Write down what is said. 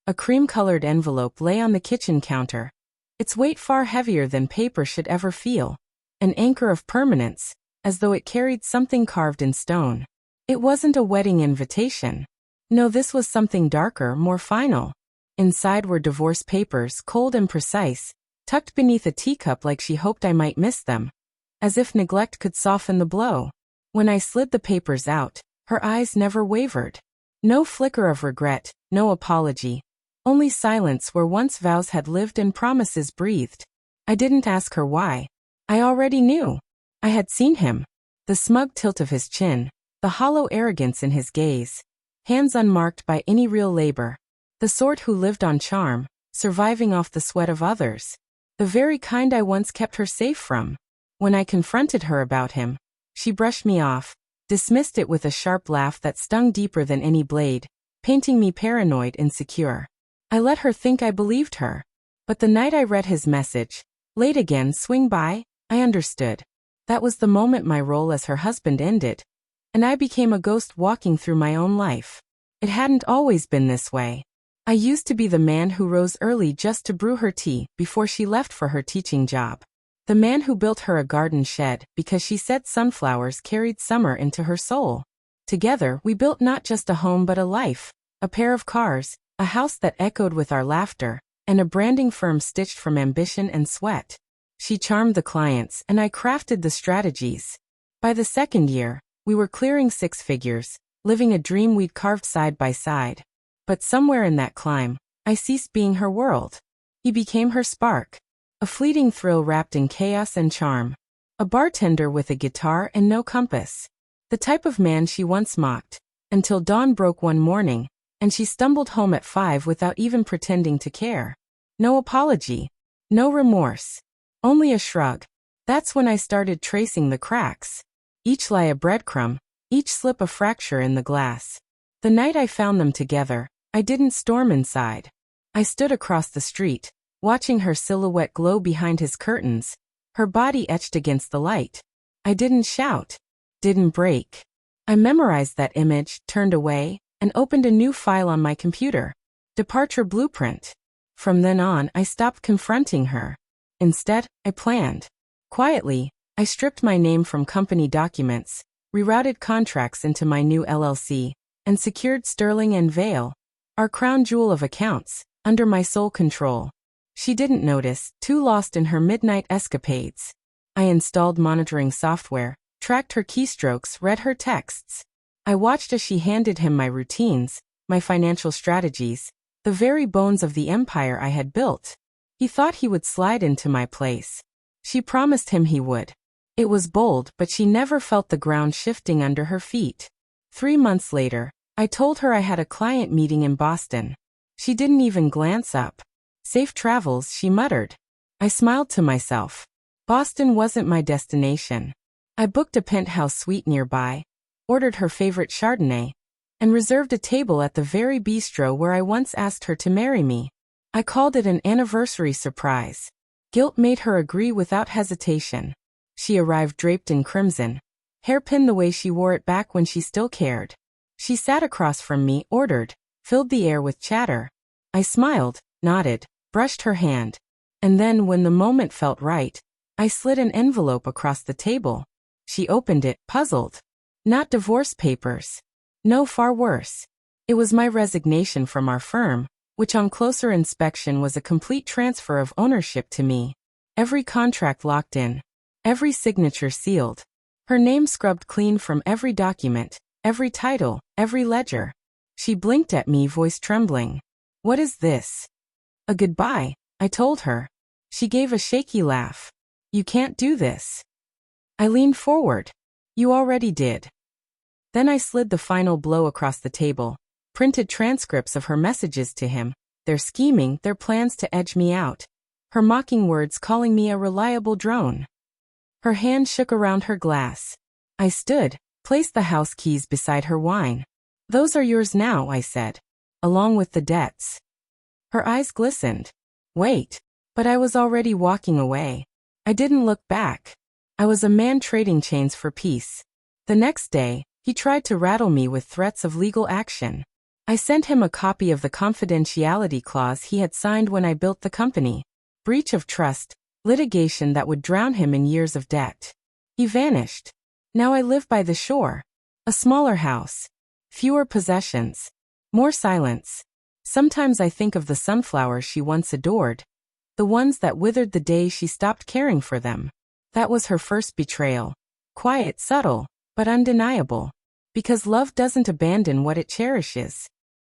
A cream-colored envelope lay on the kitchen counter, its weight far heavier than paper should ever feel, an anchor of permanence, as though it carried something carved in stone. It wasn't a wedding invitation. No, this was something darker, more final. Inside were divorce papers, cold and precise, tucked beneath a teacup like she hoped I might miss them, as if neglect could soften the blow. When I slid the papers out, her eyes never wavered. No flicker of regret, no apology. Only silence where once vows had lived and promises breathed. I didn't ask her why. I already knew. I had seen him. The smug tilt of his chin, the hollow arrogance in his gaze. Hands unmarked by any real labor. The sort who lived on charm, surviving off the sweat of others. The very kind I once kept her safe from. When I confronted her about him, she brushed me off, dismissed it with a sharp laugh that stung deeper than any blade, painting me paranoid, insecure. I let her think I believed her. But the night I read his message, "Late again, swing by," I understood. That was the moment my role as her husband ended, and I became a ghost walking through my own life. It hadn't always been this way. I used to be the man who rose early just to brew her tea before she left for her teaching job. The man who built her a garden shed because she said sunflowers carried summer into her soul. Together, we built not just a home but a life, a pair of cars, a house that echoed with our laughter, and a branding firm stitched from ambition and sweat. She charmed the clients and I crafted the strategies. By the second year, we were clearing six figures, living a dream we'd carved side by side. But somewhere in that climb, I ceased being her world. He became her spark. A fleeting thrill wrapped in chaos and charm. A bartender with a guitar and no compass. The type of man she once mocked, until dawn broke one morning, and she stumbled home at 5 without even pretending to care. No apology. No remorse. Only a shrug. That's when I started tracing the cracks. Each lie a breadcrumb, each slip a fracture in the glass. The night I found them together, I didn't storm inside. I stood across the street, watching her silhouette glow behind his curtains, her body etched against the light. I didn't shout. Didn't break. I memorized that image, turned away, and opened a new file on my computer. Departure blueprint. From then on, I stopped confronting her. Instead, I planned. Quietly, I stripped my name from company documents, rerouted contracts into my new LLC, and secured Sterling and Vale, our crown jewel of accounts, under my sole control. She didn't notice, too lost in her midnight escapades. I installed monitoring software, tracked her keystrokes, read her texts. I watched as she handed him my routines, my financial strategies, the very bones of the empire I had built. He thought he would slide into my place. She promised him he would. It was bold, but she never felt the ground shifting under her feet. 3 months later, I told her I had a client meeting in Boston. She didn't even glance up. "Safe travels," she muttered. I smiled to myself. Boston wasn't my destination. I booked a penthouse suite nearby, ordered her favorite Chardonnay, and reserved a table at the very bistro where I once asked her to marry me. I called it an anniversary surprise. Guilt made her agree without hesitation. She arrived draped in crimson, hairpin the way she wore it back when she still cared. She sat across from me, ordered, filled the air with chatter. I smiled, nodded, brushed her hand, and then when the moment felt right, I slid an envelope across the table. She opened it, puzzled. Not divorce papers. No, far worse. It was my resignation from our firm, which on closer inspection was a complete transfer of ownership to me. Every contract locked in. Every signature sealed. Her name scrubbed clean from every document, every title, every ledger. She blinked at me, voice trembling. "What is this?" "A goodbye," I told her. She gave a shaky laugh. "You can't do this." I leaned forward. "You already did." Then I slid the final blow across the table, printed transcripts of her messages to him, their scheming, their plans to edge me out, her mocking words calling me a reliable drone. Her hand shook around her glass. I stood, placed the house keys beside her wine. "Those are yours now," I said, "along with the debts." Her eyes glistened. "Wait." But I was already walking away. I didn't look back. I was a man trading chains for peace. The next day, he tried to rattle me with threats of legal action. I sent him a copy of the confidentiality clause he had signed when I built the company. Breach of trust, litigation that would drown him in years of debt. He vanished. Now I live by the shore. A smaller house. Fewer possessions. More silence. Sometimes I think of the sunflowers she once adored. The ones that withered the day she stopped caring for them. That was her first betrayal. Quiet, subtle, but undeniable. Because love doesn't abandon what it cherishes.